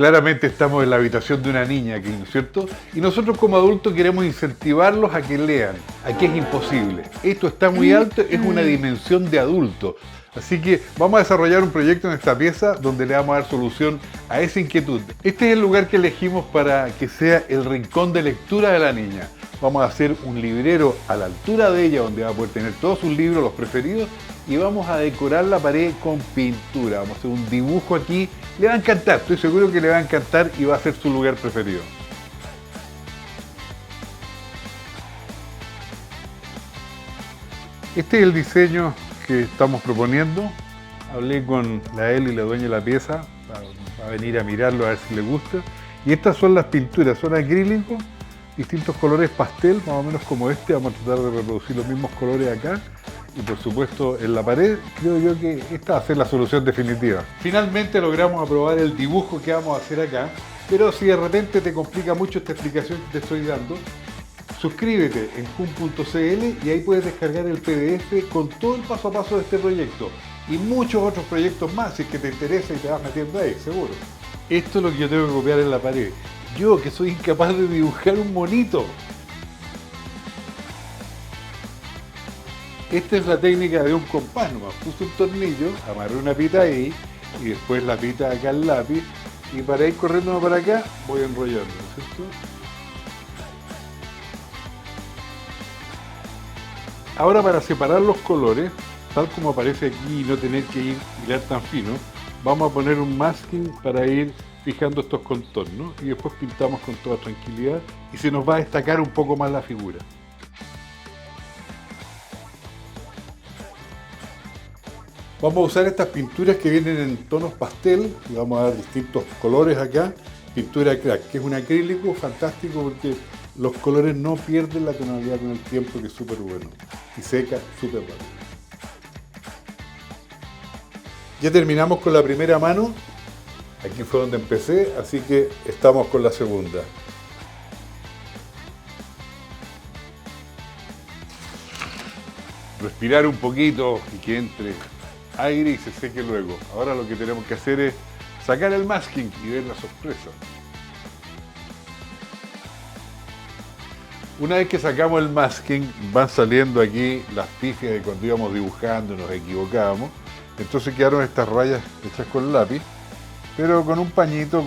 Claramente estamos en la habitación de una niña aquí, ¿no es cierto? Y nosotros como adultos queremos incentivarlos a que lean, a que es imposible. Esto está muy alto, es una dimensión de adulto. Así que vamos a desarrollar un proyecto en esta pieza donde le vamos a dar solución a esa inquietud. Este es el lugar que elegimos para que sea el rincón de lectura de la niña. Vamos a hacer un librero a la altura de ella donde va a poder tener todos sus libros, los preferidos, y vamos a decorar la pared con pintura. Vamos a hacer un dibujo aquí. Le va a encantar, estoy seguro que le va a encantar y va a ser su lugar preferido. Este es el diseño que estamos proponiendo. Hablé con la Eli, la dueña de la pieza, va a venir a mirarlo a ver si le gusta. Y estas son las pinturas, son acrílicos, distintos colores pastel, más o menos como este. Vamos a tratar de reproducir los mismos colores acá. Y por supuesto en la pared, creo yo que esta va a ser la solución definitiva. Finalmente logramos aprobar el dibujo que vamos a hacer acá, pero si de repente te complica mucho esta explicación que te estoy dando, suscríbete en jun.cl y ahí puedes descargar el PDF con todo el paso a paso de este proyecto y muchos otros proyectos más si es que te interesa y te vas metiendo ahí, seguro. Esto es lo que yo tengo que copiar en la pared. Yo que soy incapaz de dibujar un monito. Esta es la técnica de un compás nomás. Puse un tornillo, amarré una pita ahí y después la pita acá al lápiz y para ir corriendo para acá voy enrollando, ¿no es cierto? Ahora para separar los colores, tal como aparece aquí y no tener que hilar tan fino, vamos a poner un masking para ir fijando estos contornos y después pintamos con toda tranquilidad y se nos va a destacar un poco más la figura. Vamos a usar estas pinturas que vienen en tonos pastel y vamos a dar distintos colores acá. Pintura crack, que es un acrílico fantástico porque los colores no pierden la tonalidad con el tiempo, que es súper bueno. Y seca súper rápido. Ya terminamos con la primera mano. Aquí fue donde empecé, así que estamos con la segunda. Respirar un poquito y que entre aire y se seque luego. Ahora lo que tenemos que hacer es sacar el masking y ver la sorpresa. Una vez que sacamos el masking, van saliendo aquí las pifias de cuando íbamos dibujando, nos equivocábamos. Entonces quedaron estas rayas hechas con lápiz, pero con un pañito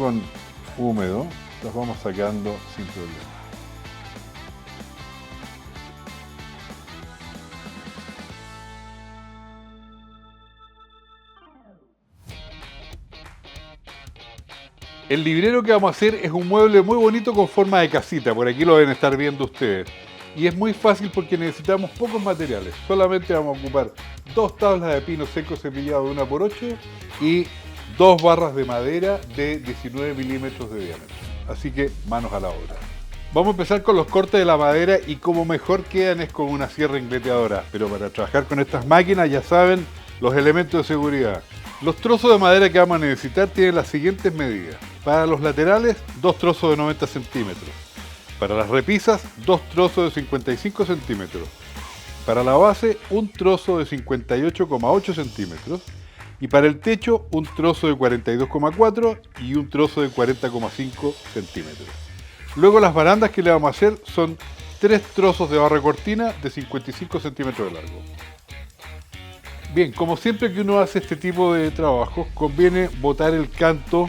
húmedo las vamos sacando sin problema. El librero que vamos a hacer es un mueble muy bonito con forma de casita, por aquí lo deben estar viendo ustedes. Y es muy fácil porque necesitamos pocos materiales, solamente vamos a ocupar 2 tablas de pino seco cepillado de 1x8 y 2 barras de madera de 19 milímetros de diámetro. Así que manos a la obra. Vamos a empezar con los cortes de la madera y como mejor quedan es con una sierra ingleteadora, pero para trabajar con estas máquinas ya saben los elementos de seguridad. Los trozos de madera que vamos a necesitar tienen las siguientes medidas. Para los laterales, 2 trozos de 90 centímetros. Para las repisas, 2 trozos de 55 centímetros. Para la base, un trozo de 58,8 centímetros. Y para el techo, un trozo de 42,4 y un trozo de 40,5 centímetros. Luego las barandas que le vamos a hacer son 3 trozos de barra cortina de 55 centímetros de largo. Bien, como siempre que uno hace este tipo de trabajos, conviene botar el canto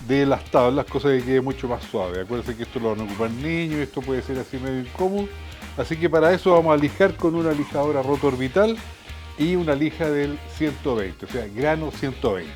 de las tablas, cosa que quede mucho más suave. Acuérdense que esto lo van a ocupar niños y esto puede ser así medio incómodo. Así que para eso vamos a lijar con una lijadora rotorbital y una lija del 120, o sea, grano 120.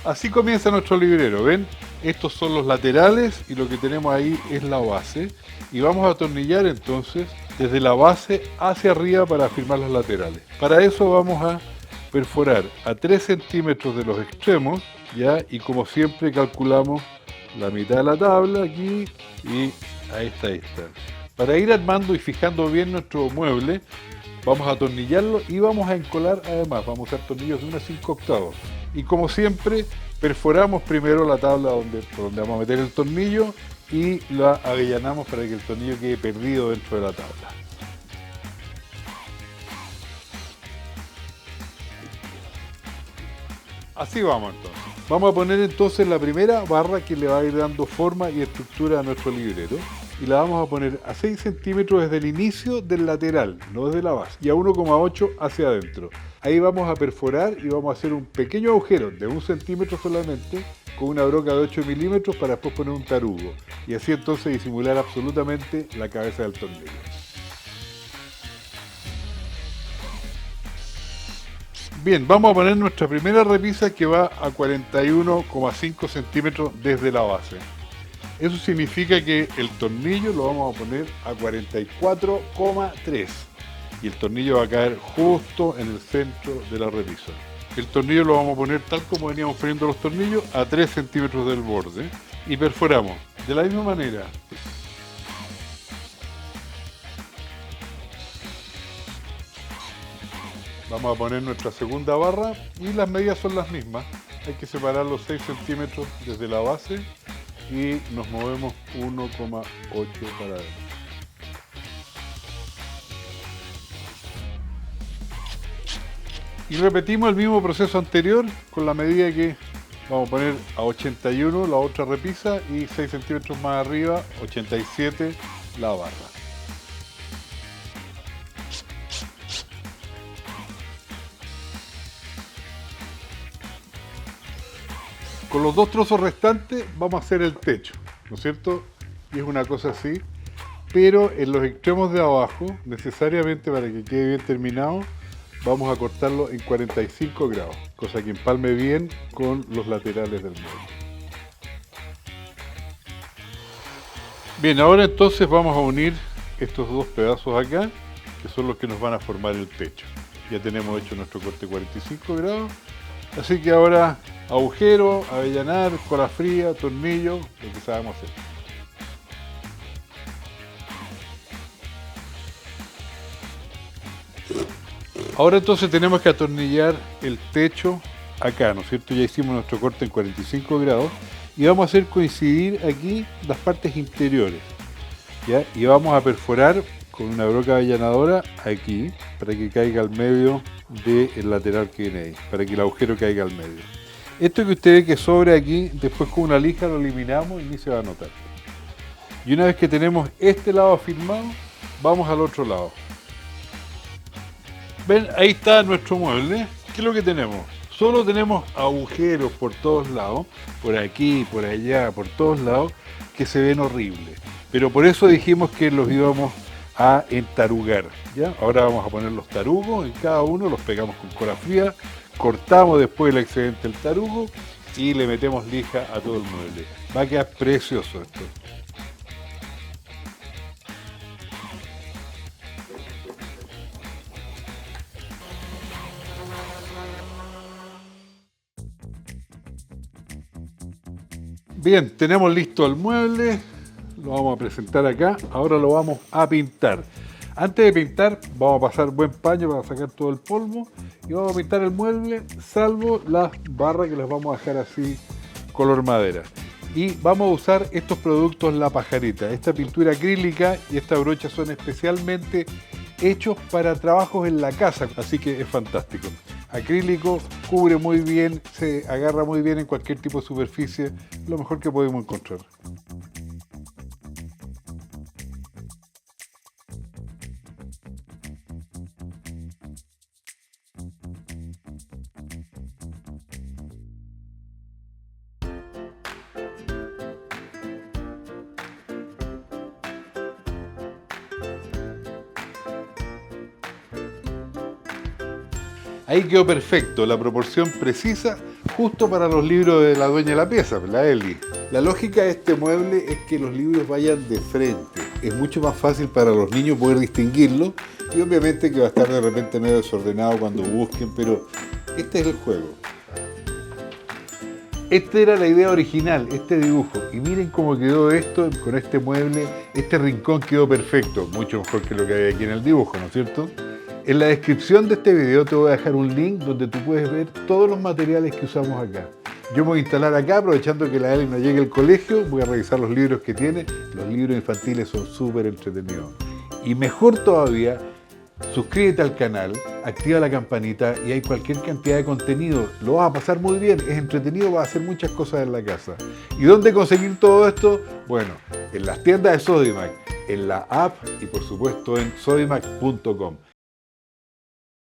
Así comienza nuestro librero, ¿ven? Estos son los laterales y lo que tenemos ahí es la base. Y vamos a atornillar entonces desde la base hacia arriba para afirmar los laterales. Para eso vamos a perforar a 3 centímetros de los extremos, ¿ya? Y como siempre calculamos la mitad de la tabla aquí y ahí está. Para ir armando y fijando bien nuestro mueble, vamos a atornillarlo y vamos a encolar además. Vamos a usar tornillos de 1/5 y como siempre perforamos primero la tabla por donde vamos a meter el tornillo y la avellanamos para que el tornillo quede perdido dentro de la tabla. Así vamos entonces. Vamos a poner entonces la primera barra que le va a ir dando forma y estructura a nuestro librero. Y la vamos a poner a 6 centímetros desde el inicio del lateral, no desde la base, y a 1,8 hacia adentro. Ahí vamos a perforar y vamos a hacer un pequeño agujero de 1 centímetro solamente con una broca de 8 milímetros para después poner un tarugo. Y así entonces disimular absolutamente la cabeza del tornillo. Bien, vamos a poner nuestra primera repisa que va a 41,5 centímetros desde la base. Eso significa que el tornillo lo vamos a poner a 44,3 y el tornillo va a caer justo en el centro de la repisa. El tornillo lo vamos a poner tal como veníamos poniendo los tornillos, a 3 centímetros del borde, y perforamos de la misma manera. Vamos a poner nuestra segunda barra y las medidas son las mismas. Hay que separar los 6 centímetros desde la base y nos movemos 1,8 para adentro. Y repetimos el mismo proceso anterior con la medida que vamos a poner a 81 la otra repisa y 6 centímetros más arriba, 87 la barra. Con los dos trozos restantes vamos a hacer el techo, ¿no es cierto? Y es una cosa así, pero en los extremos de abajo, necesariamente para que quede bien terminado, vamos a cortarlo en 45 grados, cosa que empalme bien con los laterales del mueble. Bien, ahora entonces vamos a unir estos dos pedazos acá, que son los que nos van a formar el techo. Ya tenemos hecho nuestro corte 45 grados, así que ahora agujero, avellanar, cola fría, tornillo, lo que sabemos hacer. Ahora entonces tenemos que atornillar el techo acá, ¿no es cierto? Ya hicimos nuestro corte en 45 grados y vamos a hacer coincidir aquí las partes interiores, ¿ya? Y vamos a perforar con una broca avellanadora aquí para que caiga al medio del lateral que viene ahí, para que el agujero caiga al medio. Esto que usted ve que sobra aquí, después con una lija lo eliminamos y ni se va a notar. Y una vez que tenemos este lado afirmado, vamos al otro lado. Ven, ahí está nuestro mueble. ¿Qué es lo que tenemos? Solo tenemos agujeros por todos lados, por aquí, por allá, por todos lados, que se ven horribles. Pero por eso dijimos que los íbamos a entarugar, ¿ya? Ahora vamos a poner los tarugos en cada uno, los pegamos con cola fría, cortamos después el excedente del tarugo y le metemos lija a todo el mueble. Va a quedar precioso esto. Bien, tenemos listo el mueble, lo vamos a presentar acá, ahora lo vamos a pintar. Antes de pintar vamos a pasar buen paño para sacar todo el polvo y vamos a pintar el mueble salvo las barras que las vamos a dejar así color madera. Y vamos a usar estos productos La Pajarita, esta pintura acrílica y esta brocha son especialmente hechos para trabajos en la casa, así que es fantástico. Acrílico, cubre muy bien, se agarra muy bien en cualquier tipo de superficie, lo mejor que podemos encontrar. Ahí quedó perfecto, la proporción precisa, justo para los libros de la dueña de la pieza, la Eli. La lógica de este mueble es que los libros vayan de frente. Es mucho más fácil para los niños poder distinguirlo y obviamente que va a estar de repente medio desordenado cuando busquen, pero este es el juego. Esta era la idea original, este dibujo. Y miren cómo quedó esto con este mueble. Este rincón quedó perfecto, mucho mejor que lo que hay aquí en el dibujo, ¿no es cierto? En la descripción de este video te voy a dejar un link donde tú puedes ver todos los materiales que usamos acá. Yo me voy a instalar acá, aprovechando que la Eli no llegue al colegio, voy a revisar los libros que tiene. Los libros infantiles son súper entretenidos. Y mejor todavía, suscríbete al canal, activa la campanita y hay cualquier cantidad de contenido. Lo vas a pasar muy bien, es entretenido, vas a hacer muchas cosas en la casa. ¿Y dónde conseguir todo esto? Bueno, en las tiendas de Sodimac, en la app y por supuesto en sodimac.com.